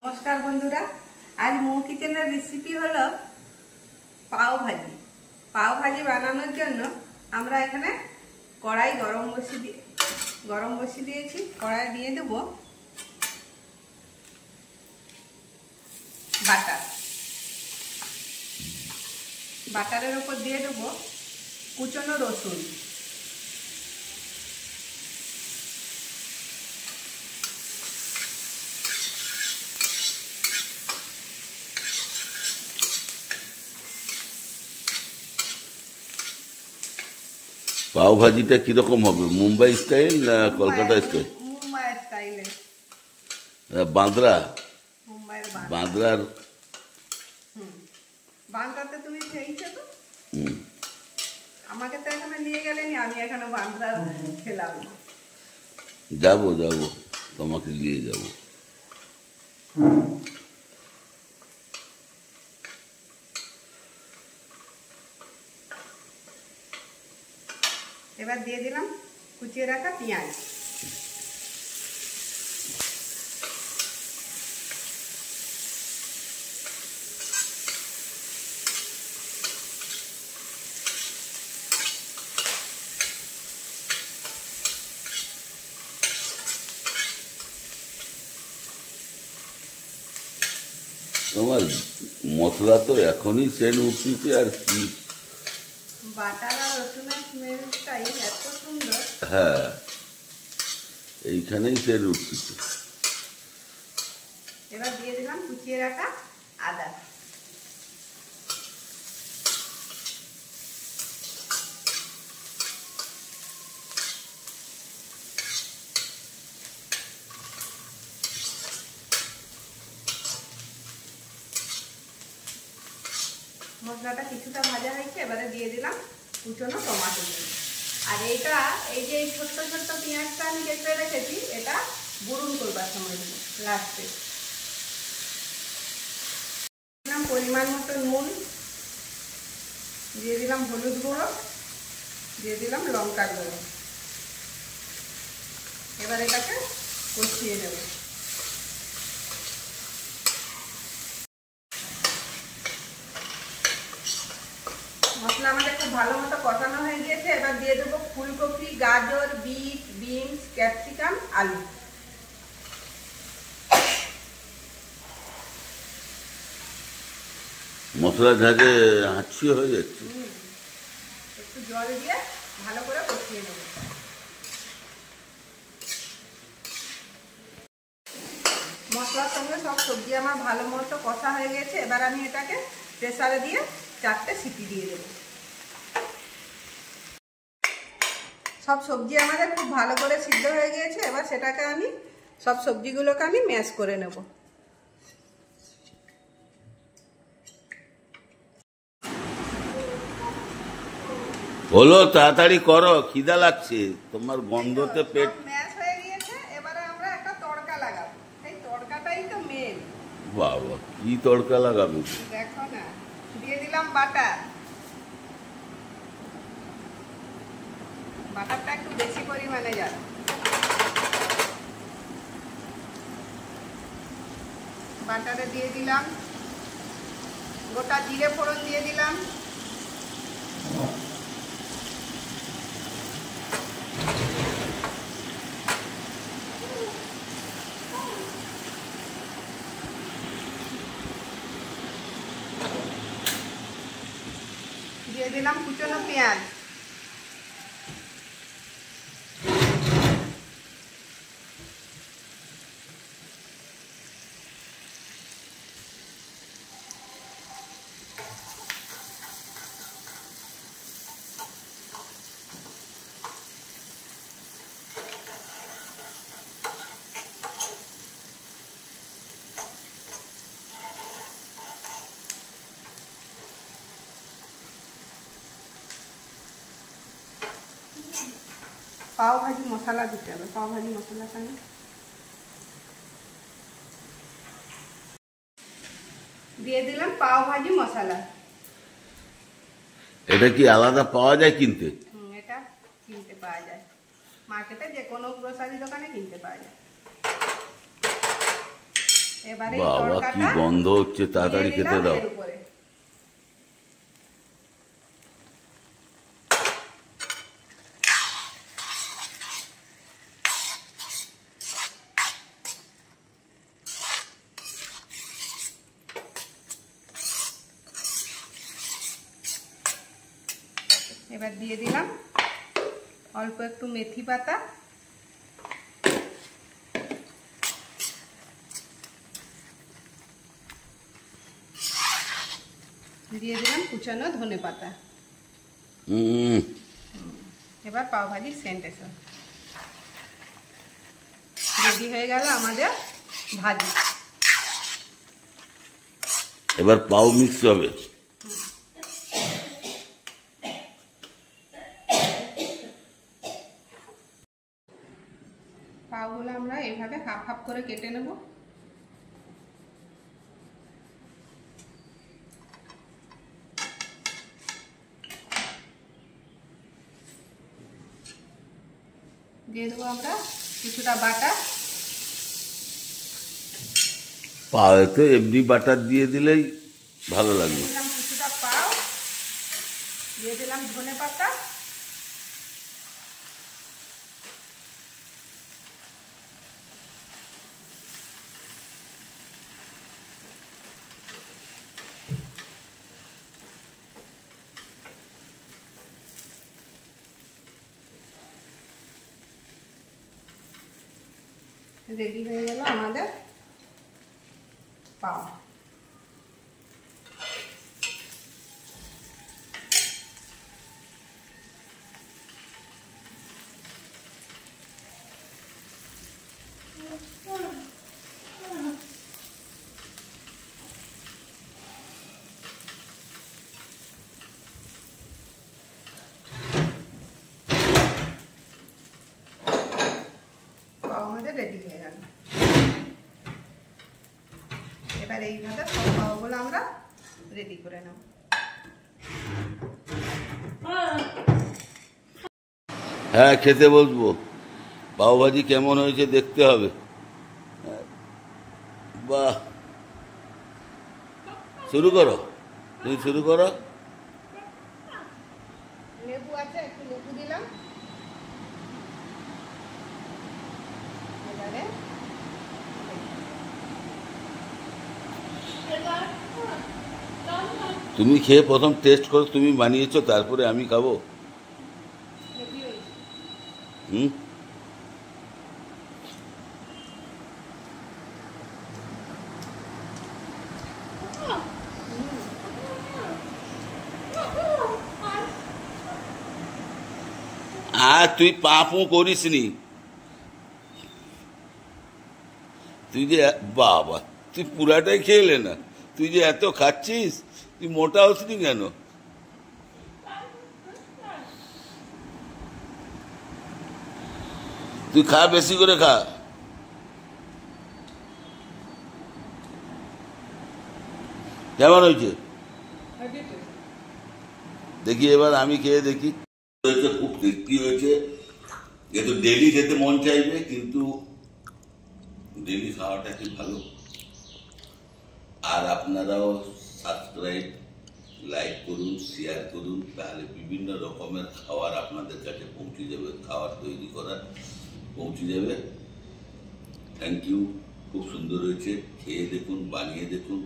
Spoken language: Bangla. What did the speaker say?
নমস্কার বন্ধুরা, আজ মৌ কিচেনের রেসিপি হলো পাও ভাজি। পাও ভাজি বানানোর জন্য আমরা এখানে কড়াই গরম বসিয়ে দিয়েছি। কড়াই দিয়ে দেব বাটারের উপর দিয়ে দেব কুচনো রসুন, পাও ভাজিটা কিরকম হবে? মুম্বাই স্টাইল না কলকাতা স্টাইল? মুম্বাই স্টাইলে। বাঁদরা, মুম্বাইয়ের বাঁদরার। বাঁদরাতে তুমি খেয়েছো তো? আমাকে তো এখানে নিয়ে গেলেনি, আমি এখানে বাঁদরা খেলাম। যাবো যাবো, তোমাকে নিয়ে যাবো। এবার দিয়ে দিলাম কুচিয়ে রাখা পেঁয়াজ। তোমার মশলা তো এখনই সেল উঠছে, আর কি বাটার আর রসুনের স্মেলটাই এত সুন্দর। হ্যাঁ, এইখানেই সেল উঠছে। এবার দিয়ে দিলাম কুচিয়ে রাখা আদা। মশলাটা কিছুটা ভাজা হয়েছে, এবারে দিয়ে দিলাম কুচনো টমেটো। আর এই যে ছোট্ট ছোট্ট পেঁয়াজটা আমি কেটে রেখেছি, এটা বুড়ুন করবার সময় দেবো লাস্টে। দিলাম পরিমাণ মতো নুন, দিয়ে দিলাম হলুদ গুঁড়ো, দিয়ে দিলাম লঙ্কার গুঁড়ো। এবার এটাকে কষিয়ে নেব। মশলা আমাদের খুব ভালো মতো কষানো হয়ে গিয়েছে। এবার দিয়ে দেবো ফুলকপি, গাজর, বিট, বিনস, ক্যাপসিকাম, আলু। মশলা ঝাঁকে হাঁচি হয়ে যাচ্ছে। একটু জল দিয়ে ভালো করে কষিয়ে নেব। মশলার সঙ্গে সব সবজি আমার ভালো মতো কষা হয়ে গেছে। এবার আমি এটাকে প্রেসারে দিয়ে 4টে সিটি দিয়ে দেবো। সব সবজি আমাদের খুব ভালো করে সিদ্ধ হয়ে গিয়েছে। এবার সেটাকে আমি সব সবজিগুলোকে আমি ম্যাশ করে নেব। হলো, তাড়াতাড়ি করো, খিদা লাগছে। তোমার গন্ধতে পেট ম্যাশ হয়ে গিয়েছে। এবারে আমরা একটা তড়কা লাগাবো। এই তড়কাটাই তো মেন। বাবা, কি তড়কা লাগাবে? দেখো না, দিয়ে দিলাম বাটার। বাটারটা একটু বেশি পরিমাণে যাবে। বাটারে দিয়ে দিলাম গোটা জিরে ফোড়ন, দিয়ে দিলাম কুচনো পেঁয়াজ। পাও ভাজি মশলা দিতে হবে। পাও ভাজি মশলাটা দিয়ে দিলাম পাও ভাজি মশলা। এটা কি আলাদা পাওয়া যায় কিনতে? এটা কিনতে পাওয়া যায়, মার্কেটে যে কোনো গ্রোসারি দোকানে কিনতে পাওয়া যায়। এবারে এই বাবা কি তড়কাটা গন্ধ হচ্ছে, তাড়াতাড়ি দিয়ে খেতে দিলাম দাও। এর উপরে। এবার দিয়ে দিলাম অল্প একটু মেথি পাতা, দিয়ে দিলাম কুচানো ধনে পাতা। এবার পাও ভাজি সেন্ট এসে রেডি হয়ে গেল আমাদের ভাজি। এবার পাও মিক্স হবে। পাওগুলো আমরা এইভাবে হাফ হাফ করে কেটে নেব। দিয়ে দেবো আমরা কিছুটা বাটার। পাওয়ে তো এমনি বাটার দিয়ে দিলেই ভালো লাগবে। দিলাম কিছুটা পাও, দিয়ে দিলাম ধনে পাতা, রেডি হয়ে গেল আমাদের পাও। পাও আমাদের রেডি হয়ে গেল। এবার এইভাবে সব পাওগুলো আমরা রেডি করে নেব। হ্যাঁ খেতে বসবো। পাও ভাজি কেমন হয়েছে দেখতে হবে। বাহ, শুরু করো, তুমি শুরু করো। লেবু আছে, একটু লেবু দিলাম। এবারে তুমি খেয়ে প্রথম টেস্ট করো, তুমি বানিয়েছো তারপরে আমি খাবো। রেডি হয়েছে। হুম, আর তুই পাপু করিস নি। তুই যে বাবা, তুই পুরাটাই খেলে না। তুই যে এত খাচ্ছিস, তুই মোটা হসনি কেন? তুই খা, বেশি করে খা। কেমন হয়েছে দেখি, এবার আমি খেয়ে দেখি। খুব টেস্টি হয়েছে। এ তো ডেলি খেতে মন চাইবে, কিন্তু ডেলি খাওয়াটা কি ভালো? আর আপনারাও সাবস্ক্রাইব, লাইক করুন, শেয়ার করুন, তাহলে বিভিন্ন রকমের খাবার আপনাদের কাছে পৌঁছে যাবে, খাবার তৈরি করার পৌঁছে যাবে। থ্যাংক ইউ, খুব সুন্দর হয়েছে। খেয়ে দেখুন, বানিয়ে দেখুন।